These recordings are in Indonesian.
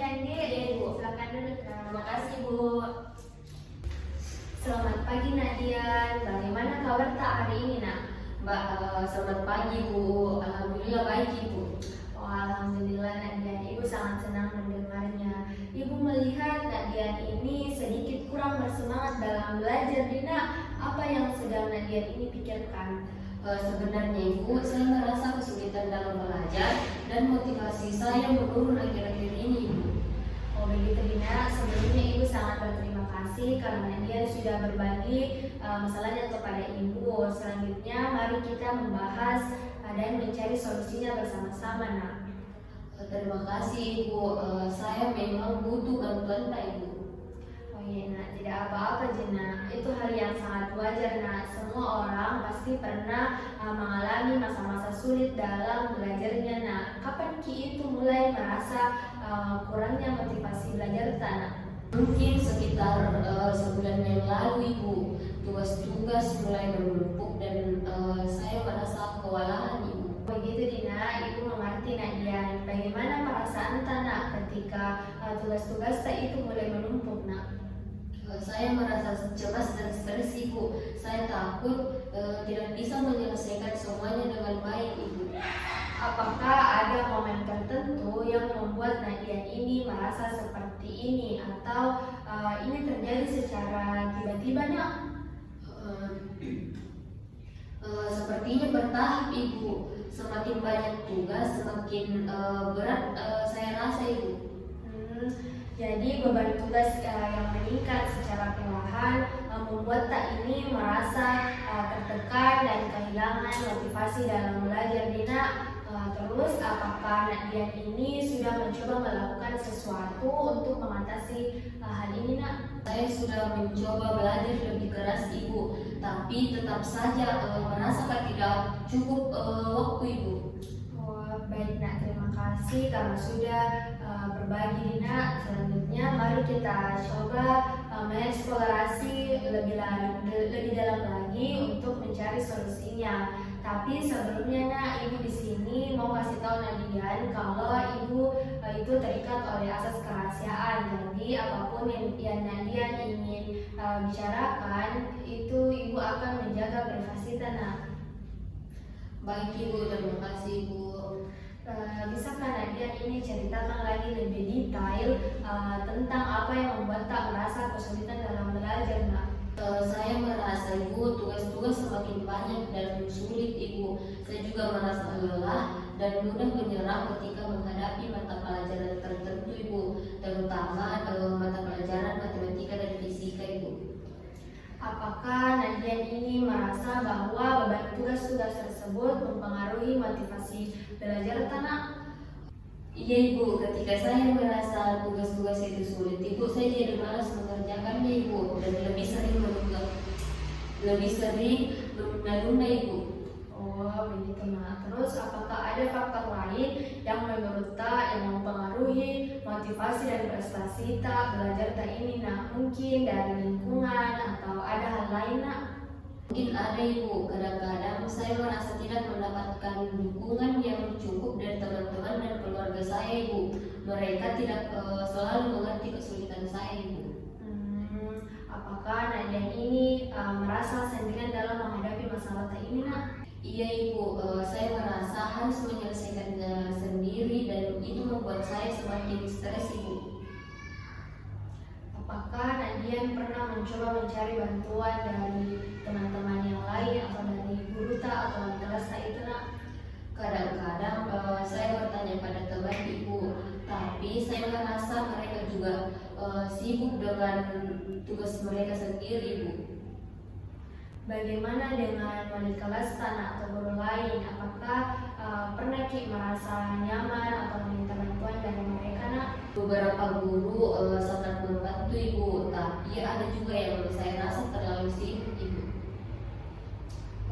Andi. Iya, Bu. Silakan duduk. Terima kasih, Bu. Selamat pagi Nadian. Bagaimana kabar tak hari ini nak? Mbak, selamat pagi, Bu. Alhamdulillah baik, Ibu. Oh, alhamdulillah Nadian. Ibu sangat senang mendengarnya. Ibu melihat Nadian ini sedikit kurang bersemangat dalam belajar. Dina, apa yang sedang Nadian ini pikirkan? Sebenarnya, Ibu, saya merasa kesulitan dalam belajar dan motivasi saya menurun akhir-akhir ini, Ibu. Oh begitu Dina, sebelumnya Ibu sangat berterima kasih karena Nadian sudah berbagi masalahnya kepada Ibu. Selanjutnya mari kita membahas dan mencari solusinya bersama-sama nak. Terima kasih, Ibu. Saya memang butuh bantuan Pak, Ibu. Oh iya nak, tidak apa-apa Jena. Itu hal yang sangat wajar nak. Semua orang pasti pernah mengalami masa-masa sulit dalam belajarnya nak. Kapan Ki itu mulai merasa kurangnya motivasi belajar nak? Mungkin sekitar sebulan yang lalu, Ibu. Tugas-tugas mulai menumpuk dan saya merasa kewalahan, Ibu. Begitu Dina, Ibu mengerti Nadian. Bagaimana perasaan Tanah ketika tugas-tugas itu mulai menumpuk nak? Saya merasa cemas dan stres, Ibu. Saya takut tidak bisa menyelesaikan semuanya dengan baik, Ibu. Apakah ada momen tertentu yang membuat Nadian ini merasa seperti ini atau ini terjadi secara tiba-tiba nak? Sepertinya bertahap, Ibu. Semakin banyak tugas, semakin berat saya rasa, Ibu. Jadi beban tugas yang meningkat secara perlahan membuat tak ini merasa tertekan dan kehilangan motivasi dalam belajar. Dina, terus apakah Nadian ini sudah mencoba melakukan sesuatu untuk mengatasi hal ini nak? Saya sudah mencoba belajar lebih keras, Ibu, tapi tetap saja merasa tidak cukup waktu, Ibu. Oh, baik nak, terima kasih karena sudah berbagi Dina. Selanjutnya mari kita coba mengeksplorasi lebih dalam lagi untuk mencari solusinya. Tapi sebelumnya nak, Ibu di sini mau kasih tahu Nadian kalau Ibu itu terikat oleh asas kerahasiaan. Jadi apapun yang Nadian ingin bicarakan itu Ibu akan menjaga privasi Tanah. Baik, Ibu, terima kasih, Ibu. Bisakah Nadian ini ceritakan lagi lebih detail tentang apa yang membuat tak merasa kesulitan dalam belajar nak? Saya merasa, Ibu, tugas-tugas semakin banyak dan sulit, Ibu. Saya juga merasa lelah dan mudah menyerah ketika menghadapi mata pelajaran tertentu, Ibu, terutama mata pelajaran matematika dan fisika, Ibu. Apakah Nadian ini merasa bahwa beban tugas-tugas tersebut mempengaruhi motivasi belajar Tanah? Iya, Ibu, ketika saya merasa tugas-tugas itu sulit, Ibu, saya jadi malas mengerjakannya, Ibu, dan lebih sering menunda-nunda, Ibu. Oh begitu nak. Terus apakah ada faktor lain yang menurut tak yang mempengaruhi motivasi dan prestasi tak belajar tak ini nak? Mungkin dari lingkungan atau ada hal lain nak? Mungkin ada, Ibu. Kadang-kadang saya merasa tidak mendapatkan dukungan yang cukup dari teman-teman dan keluarga saya, Ibu. Mereka tidak selalu mengerti kesulitan saya, Ibu. Apakah Nadian ini merasa sendirian dalam menghadapi masalah tak ini nak? Iya, Ibu. Saya merasa harus menyelesaikannya sendiri dan itu membuat saya semakin stres, Ibu. Apakah Nadian pernah mencoba mencari bantuan dari teman-teman yang lain atau dari guru tak atau di kelas tak itu nak? Kadang-kadang saya bertanya pada teman, Ibu, tapi saya merasa mereka juga sibuk dengan tugas mereka sendiri, Ibu. Bagaimana dengan wali kelas Tanah atau guru lain? Apakah pernah Ki merasa nyaman atau meminta bantuan dari mereka nak? Beberapa guru sangat membantu, Ibu, tapi ada juga yang saya rasa terlalu sibuk, Ibu.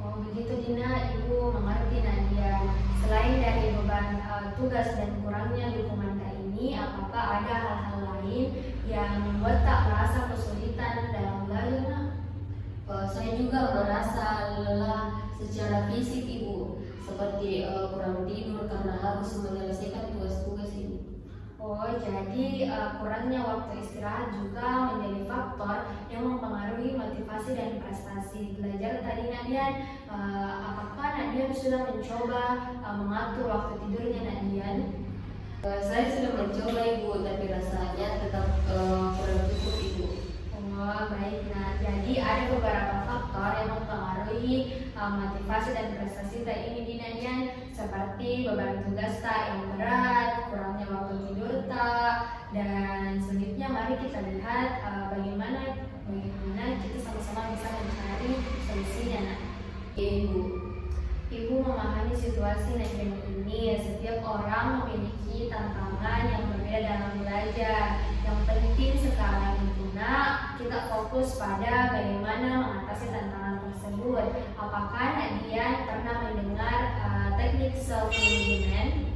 Oh begitu Dina, Ibu mengerti Nadia. Selain dari beban tugas dan kurangnya dukungan tak ini, apakah ada hal-hal lain yang membuat tak merasa kesulitan dalam belajar nak? Saya juga merasa lelah secara fisik, Ibu, seperti kurang tidur karena harus menyelesaikan tugas-tugas, Ibu. Oh, jadi kurangnya waktu istirahat juga menjadi faktor yang mempengaruhi motivasi dan prestasi belajar tadi Nadian. Apakah Nadian sudah mencoba mengatur waktu tidurnya Nadian? Saya sudah mencoba Ibu, tapi rasanya tetap kurang cukup Ibu. Oh, baik. Nah, jadi ada beberapa faktor yang mempengaruhi motivasi dan prestasi tadi ini di Nadian, seperti beban tugas tak yang berat, kurangnya waktu tidur tak, dan selanjutnya mari kita lihat bagaimana kita sama-sama bisa mencari solusinya. Nah, Ibu memahami situasi Nadian ini. Setiap orang memiliki tantangan yang berbeda dalam belajar. Yang penting sekarang itu Nak, kita fokus pada bagaimana mengatasi tantangan tersebut. Apakah Nadian pernah mendengar teknik self management?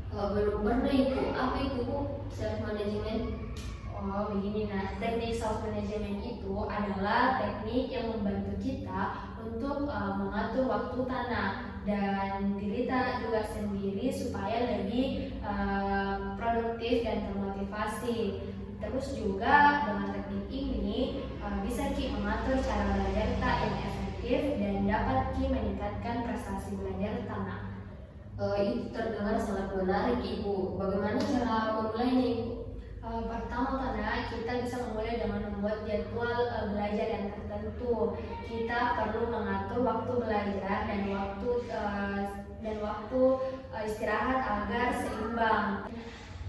Belum pernah Ibu. Apa itu Bu? Self management? Oh, begini Nah, teknik self management itu adalah teknik yang membantu kita untuk mengatur waktu tanah dan diri kita juga sendiri supaya lebih produktif dan termotivasi. Terus juga dengan teknik ini bisa Ki mengatur cara belajar tak yang efektif dan dapat Ki meningkatkan prestasi belajar tanah. Itu terdengar sangat menarik Ibu. Bagaimana cara memulainya Ibu? Pertama karena kita bisa memulai dengan membuat jadwal belajar yang tertentu. Kita perlu mengatur waktu belajar dan waktu istirahat agar seimbang.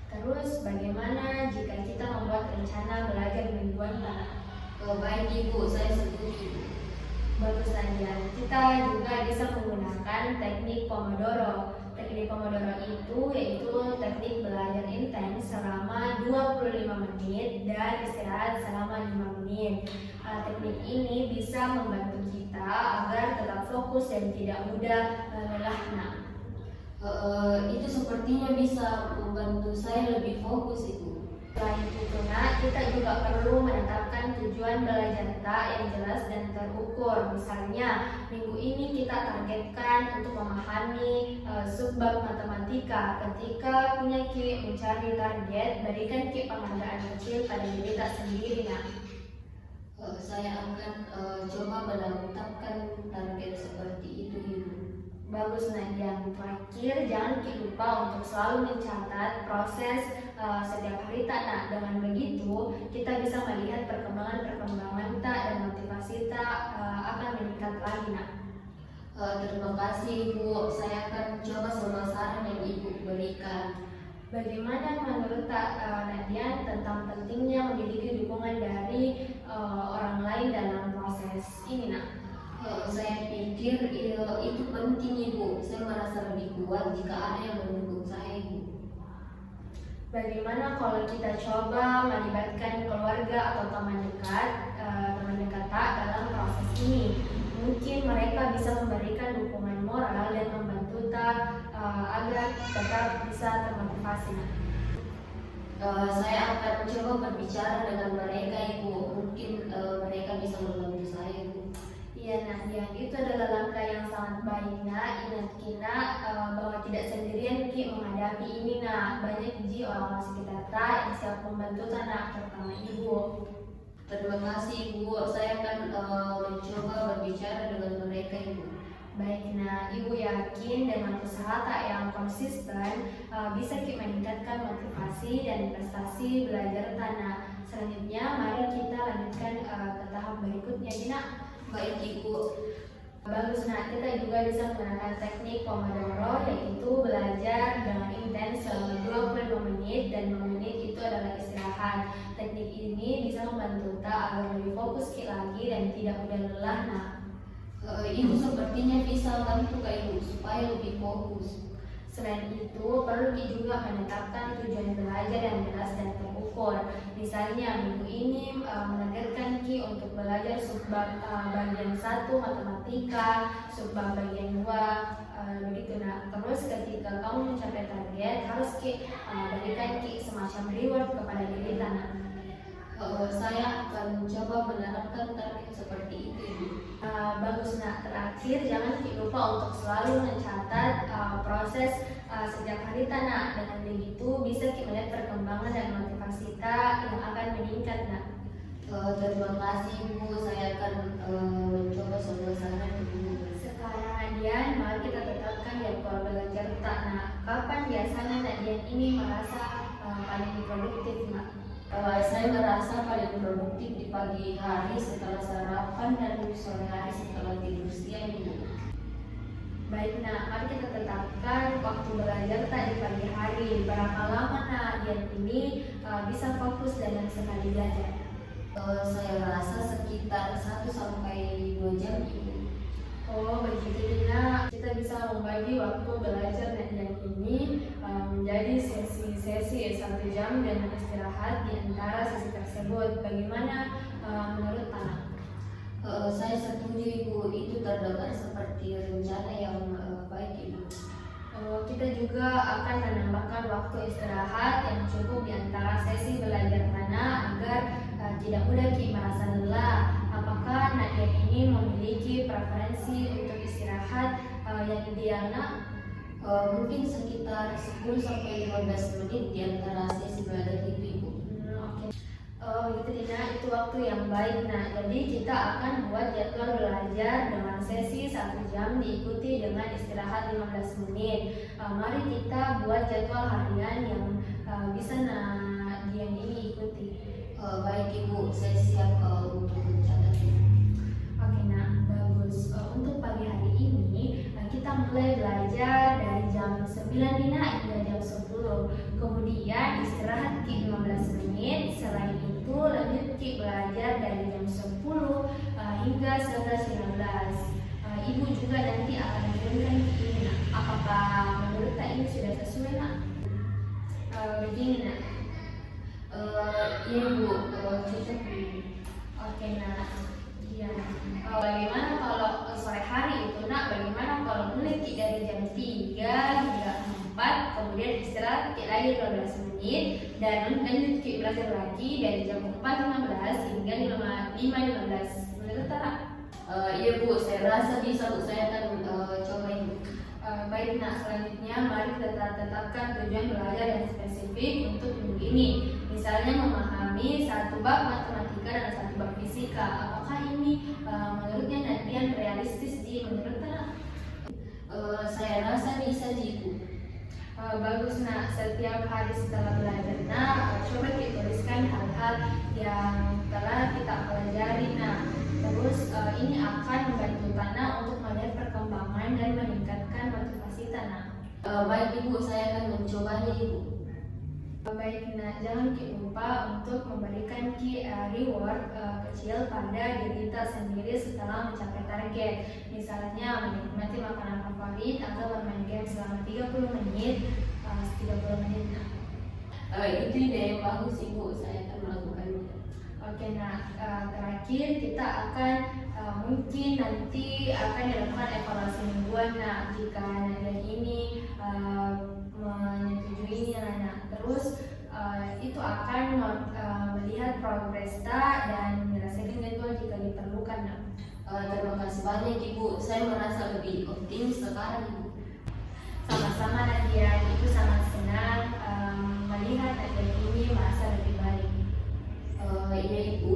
Terus bagaimana jika kita membuat rencana belajar mingguan Baik Ibu, saya setuju. Bagus saja. Kita juga bisa menggunakan teknik Pomodoro. Teknik Pomodoro itu yaitu teknik belajar intens selama 25 menit dan istirahat selama 5 menit. Teknik ini bisa membantu kita agar tetap fokus dan tidak mudah lelah. Itu sepertinya bisa membantu saya lebih fokus Ibu. Selain itu, kita juga perlu menetapkan tujuan belajar kita yang jelas dan terukur. Misalnya, minggu ini kita targetkan untuk memahami subbab matematika. Ketika punya Ki mencari target, berikan Ki penghargaan kecil pada diri kita sendiri. Saya akan coba menetapkan target seperti itu Ibu. Bagus Yang terakhir, jangan lupa untuk selalu mencatat proses setiap hari tak. Dengan begitu kita bisa melihat perkembangan tak dan motivasi tak akan meningkat lagi Terima kasih Ibu, saya akan coba semua saran yang Ibu berikan. Bagaimana menurut Nadian tentang pentingnya memiliki dukungan dari orang lain dalam proses ini Saya pikir itu penting Ibu. Saya merasa lebih kuat jika ada yang mendukung saya Ibu. Bagaimana kalau kita coba melibatkan keluarga atau teman dekat tak dalam proses ini? Mungkin mereka bisa memberikan dukungan moral dan membantu tak agar tetap bisa termotivasi. Saya akan coba berbicara dengan mereka Ibu. Mungkin mereka bisa membantu saya Ibu. Iya yang itu adalah langkah yang sangat baik Ingat Kina bahwa tidak sendirian Ki menghadapi ini Banyak orang sekitar tak yang siap membantu terutama Ibu. Terima kasih Ibu, saya akan mencoba berbicara dengan mereka Ibu. Baik Ibu yakin dengan usaha tak yang konsisten bisa Ki meningkatkan motivasi dan prestasi belajar tanah. Selanjutnya mari kita lanjutkan ke tahap berikutnya Baik Ibu. Bagus kita juga bisa menggunakan teknik Pomodoro, yaitu belajar dengan intens selama 25 menit dan 5 menit itu adalah istirahat. Teknik ini bisa membantu kita agar lebih fokus lagi dan tidak mudah lelah. Itu sepertinya bisa bantu Ibu supaya lebih fokus. Selain itu, perlu juga menetapkan tujuan belajar yang jelas dan terukur. Misalnya, minggu ini menargetkan Ki untuk belajar subbab bagian 1 matematika, subbab bagian 2, begitu Terus ketika kamu mencapai target, harus Ki berikan Ki semacam reward kepada diri Saya akan mencoba menerapkan target seperti itu Ibu. Bagus terakhir jangan lupa untuk selalu mencatat proses setiap hari nak. Dengan begitu bisa kita melihat perkembangan dan motivasi kita yang akan meningkat nak. Terima kasih Ibu, saya akan mencoba semua saran Ibu. Sekarang Nadian, mari kita tetapkan jadwal belajar tak nak. Kapan biasanya Nadian ini merasa paling produktif nak? Saya merasa paling produktif di pagi hari setelah sarapan dan di sore hari setelah tidur siang Ibu. Baik nak, mari kita tetapkan waktu belajar tak di pagi hari. Berapa lama Nadian ini bisa fokus dalam sekali belajar? Saya rasa sekitar 1 sampai 2 jam Ibu. Oh begitu nak, kita bisa membagi waktu belajar Nadian ini menjadi sesi-sesi 1 jam dan istirahat di antara sesi tersebut. Bagaimana menurut anak? Saya setuju Ibu, itu terdengar seperti rencana yang baik Ibu. Kita juga akan menambahkan waktu istirahat yang cukup di antara sesi belajar mana agar tidak mudah merasa lelah. Apakah Nadian ini memiliki preferensi untuk istirahat yang ideal nak? Mungkin sekitar 10 sampai 15 menit di antara sesi belajar itu Ibu. Oke. Begitu Dina, itu waktu yang baik nak. Jadi kita akan buat jadwal belajar dengan sesi 1 jam diikuti dengan istirahat 15 menit. Mari kita buat jadwal harian yang bisa Nadian ini ikuti. Baik Ibu, saya siap untuk mencatat Ibu. Oke nak, bagus. Untuk pagi hari ini kita mulai belajar dari jam 9 Dina hingga jam 10. Kemudian istirahat 15 menit. Selain itu lanjut belajar dari jam 10 hingga 11.15. Ibu juga nanti akan menurunkan ini nak. Apakah menurut tak ini sudah sesuai nak? Begini nak. Iya Bu, cocok Ibu. Oke nak. Iya. Bagaimana kalau sore hari itu nak? Bagaimana kalau mulai dari jam 3 hingga 4, kemudian istirahat lagi 12 menit dan lanjut belajar lagi dari jam 4.15 hingga 5.15. Menurut tak? Iya Bu, saya rasa bisa Bu, saya akan coba Ibu. Baik nak, selanjutnya mari kita tetapkan tujuan belajar yang spesifik untuk minggu ini. Misalnya memahami 1 bab matematika dan 1 bab fisika. Apakah ini menurutnya Nadian realistis menurut tak? Saya rasa bisa Ibu. Bagus nak, setiap hari setelah belajar nak, coba kita tuliskan hal-hal yang telah kita pelajari nak. Terus ini akan membantu Tanah untuk melihat perkembangan dan meningkatkan motivasi Tanah. Baik Ibu, saya akan mencobanya Ibu. Baik nak, jangan lupa untuk memberikan reward kecil pada diri kita sendiri setelah mencapai target. Misalnya menikmati makanan favorit atau bermain game selama 30 menit. 30 menit nak. Itu ide yang bagus Ibu, saya akan melakukannya. Oke nah, terakhir kita akan mungkin nanti akan dilakukan evaluasi mingguan nah, jika Nadian ini menyetujuinya nah. Terus itu akan melihat progres dan menyelesaikan jadwal jika diperlukan nah. Terima kasih banyak Ibu, saya merasa lebih optimis sekarang Ibu. Sama-sama Nadian, Ibu sangat senang melihat Nadian ini merasa lebih baik. Iya Ibu.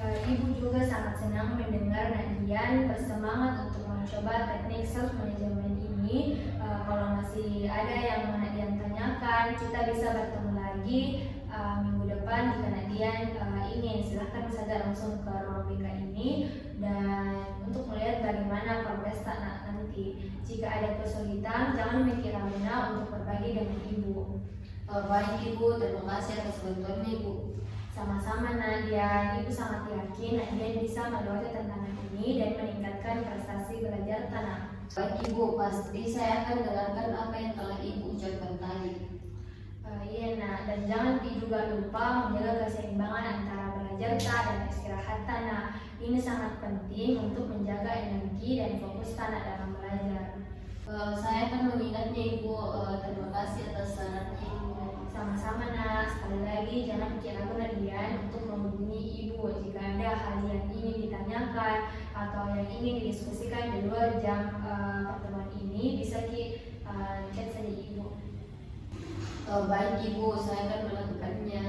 Ibu juga sangat senang mendengar Nadian bersemangat untuk mencoba teknik self management ini. Kalau masih ada yang Nadian tanyakan, kita bisa bertemu lagi minggu depan jika Nadian ingin. Silahkan saja langsung ke ruang BK ini dan untuk melihat bagaimana progres Tanah nanti. Jika ada kesulitan, jangan mikir ragu untuk berbagi dengan Ibu. Baik Ibu, terima kasih atas bantuannya Ibu. Sama-sama Nadian, Ibu sangat yakin Nadian bisa melewati tantangan ini dan meningkatkan prestasi belajar Tanah. Baik Ibu, pasti saya akan dengarkan apa yang telah Ibu ucapkan tadi. Iya nak, dan jangan juga lupa menjaga keseimbangan antara belajar dan istirahat Tanah. Ini sangat penting untuk menjaga energi dan fokus Tanah dalam belajar. Saya akan mengingatnya Ibu. Terima kasih atas sarannya Ibu. Sama-sama nak, sekali lagi jangan ragu Nadian untuk menghubungi Ibu jika ada hal yang ingin ditanyakan atau yang ingin didiskusikan di luar jam pertemuan ini, bisa chat saja Baik Ibu, saya akan melakukannya.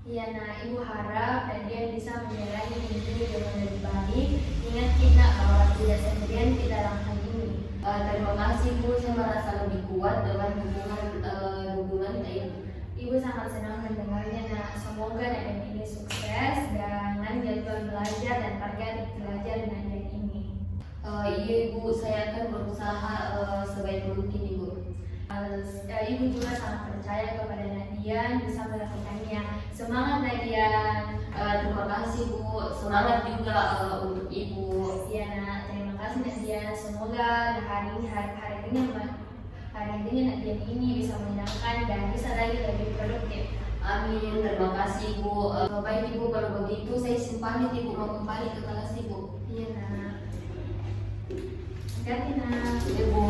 Iya nak, ibu harap Nadia bisa menjalani hidup dengan lebih baik. Ingat kita bahwa tidak sendirian di dalam hal ini. Terima kasih Bu, saya merasa lebih kuat dengan hubungan Ibu. Ibu sangat senang mendengarnya nak. Semoga Nadia ini sukses dengan jadwal belajar dan target belajar Nadia ini. Iya Ibu, saya akan berusaha sebaik mungkin Ibu. Ibu juga sangat percaya kepada Nadia bisa melakukannya. Semangat Nadia. Terima kasih Bu, semangat juga untuk Ibu. Ya nak, terima kasih Nadia. Semoga hari ini Nadia ini bisa menyenangkan dan bisa lagi lebih produktif. Amin, terima kasih Bu. Baik Ibu, kalau begitu saya izin pamit Ibu, mau kembali ke kelas Ibu. Iya nak. Hati-hati nak. Ibu.